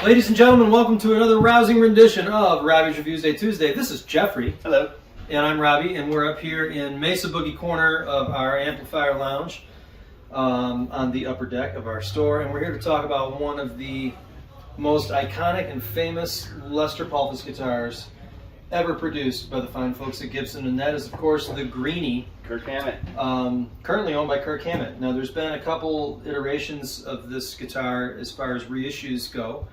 Ladies and gentlemen, welcome to another rousing rendition of Robby's Reviewsday Tuesday. This is Jeffrey. Hello. And I'm Robby, and we're up here in Mesa Boogie Corner of our Amplifier Lounge on the upper deck of our store. And we're here to talk about one of the most iconic and famous Les Paul guitars ever produced by the fine folks at Gibson, and that is, of course, the Greeny. Kirk Hammett. Currently owned by Kirk Hammett. Now, there's been a couple iterations of this guitar as far as reissues go.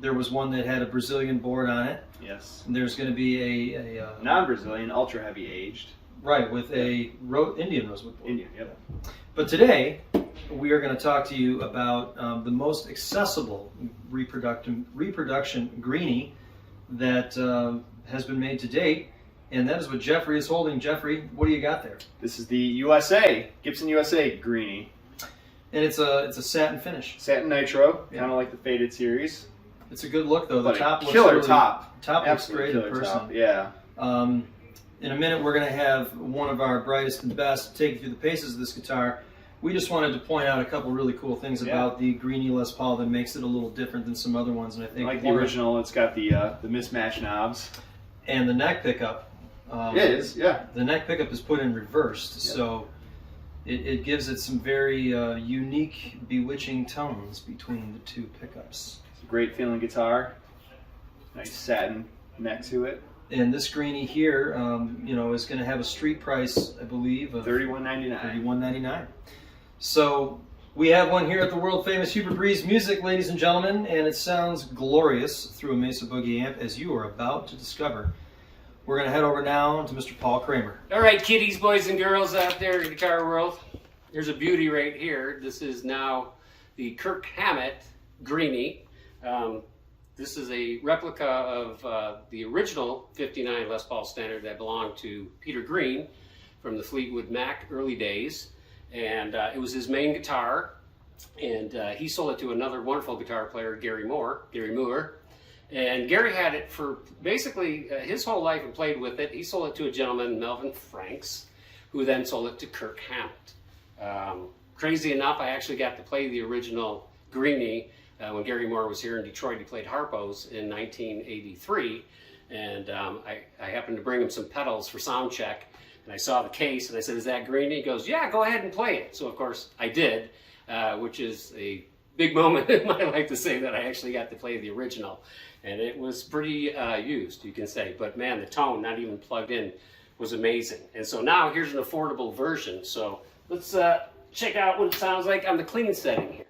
There was one that had a Brazilian board on it. Yes. And there's going to be a non-Brazilian, ultra heavy aged. Right, with a Indian rosewood board. Indian, yep. But today, we are going to talk to you about the most accessible reproduction Greeny that has been made to date, and that is what Jeffrey is holding. Jeffrey, what do you got there? This is the USA, Gibson USA Greeny. And it's a satin finish. Satin nitro, kind of like the Faded series. It's a good look, though. The top looks killer really, top. Top looks great in person. Top. Yeah. In a minute, we're going to have one of our brightest and best take you through the paces of this guitar. We just wanted to point out a couple really cool things about the Greeny Les Paul that makes it a little different than some other ones. And I think like the original, it's got the mismatched knobs. And the neck pickup. It is, yeah. The neck pickup is put in reversed, so it gives it some very unique, bewitching tones between the two pickups. It's a great feeling guitar. Nice satin neck to it. And this Greeny here, is going to have a street price, I believe, of $31.99. $31.99. So we have one here at the world famous Hubert Breese Music, ladies and gentlemen, and it sounds glorious through a Mesa Boogie amp, as you are about to discover. We're going to head over now to Mr. Paul Kramer. All right, kiddies, boys, and girls out there in the guitar world. There's a beauty right here. This is now the Kirk Hammett Greeny. This is a replica of the original 59 Les Paul standard that belonged to Peter Green from the Fleetwood Mac early days. And it was his main guitar. And he sold it to another wonderful guitar player, Gary Moore. And Gary had it for basically his whole life and played with it. He sold it to a gentleman, Melvin Franks, who then sold it to Kirk Hammett. Crazy enough, I actually got to play the original Greeny when Gary Moore was here in Detroit. He played Harpo's in 1983, and I happened to bring him some pedals for sound check, and I saw the case, and I said, "Is that Greeny?" He goes, "Yeah, go ahead and play it." So of course I did, which is a big moment in my life to say that I actually got to play the original. And it was pretty used, you can say. But man, the tone, not even plugged in, was amazing. And so now here's an affordable version. So let's check out what it sounds like on the clean setting here.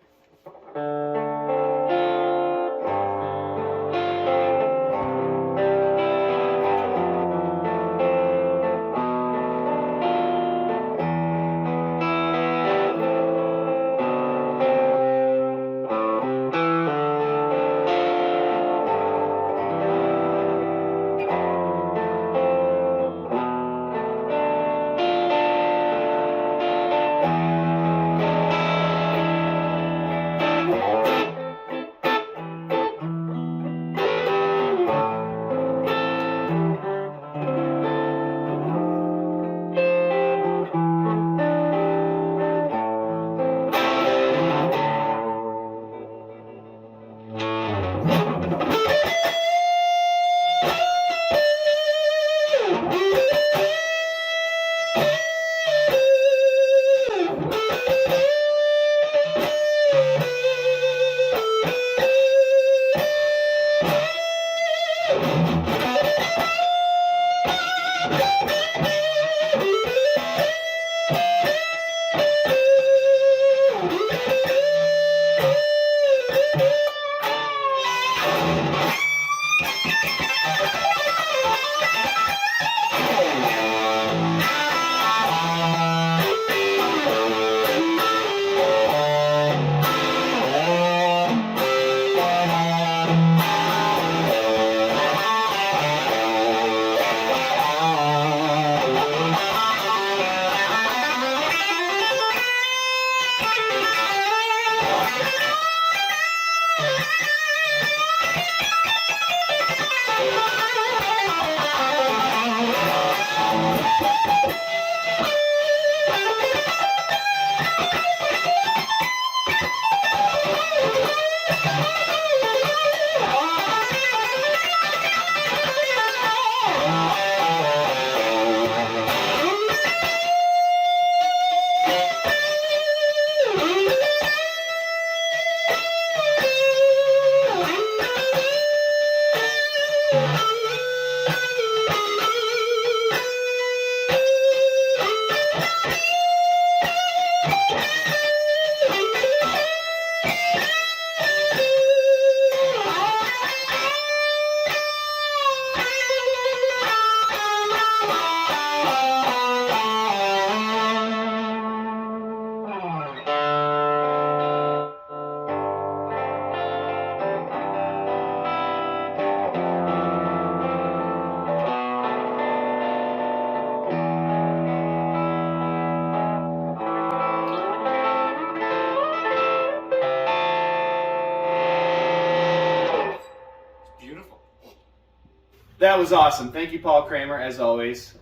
that was awesome. Thank you, Paul Kramer, as always.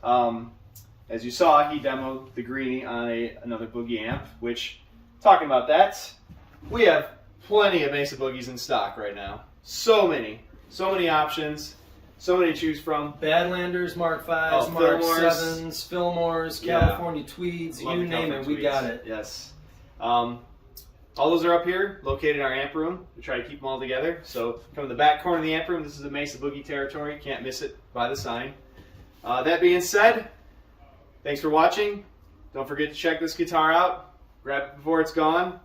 As you saw, he demoed the Greeny on another Boogie amp, which, talking about that, we have plenty of Mesa Boogies in stock right now. So many options, so many to choose from. Badlanders, Mark 5s, Mark 7s, Fillmores, California Tweeds, Love you the name it, California we got Tweeds. it. Yes. All those are up here, located in our amp room. We try to keep them all together. So come to the back corner of the amp room. This is the Mesa Boogie territory. Can't miss it by the sign. That being said, thanks for watching. Don't forget to check this guitar out. Grab it before it's gone.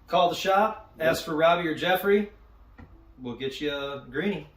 Call the shop, ask for Robby or Jeffrey. We'll get you a Greeny.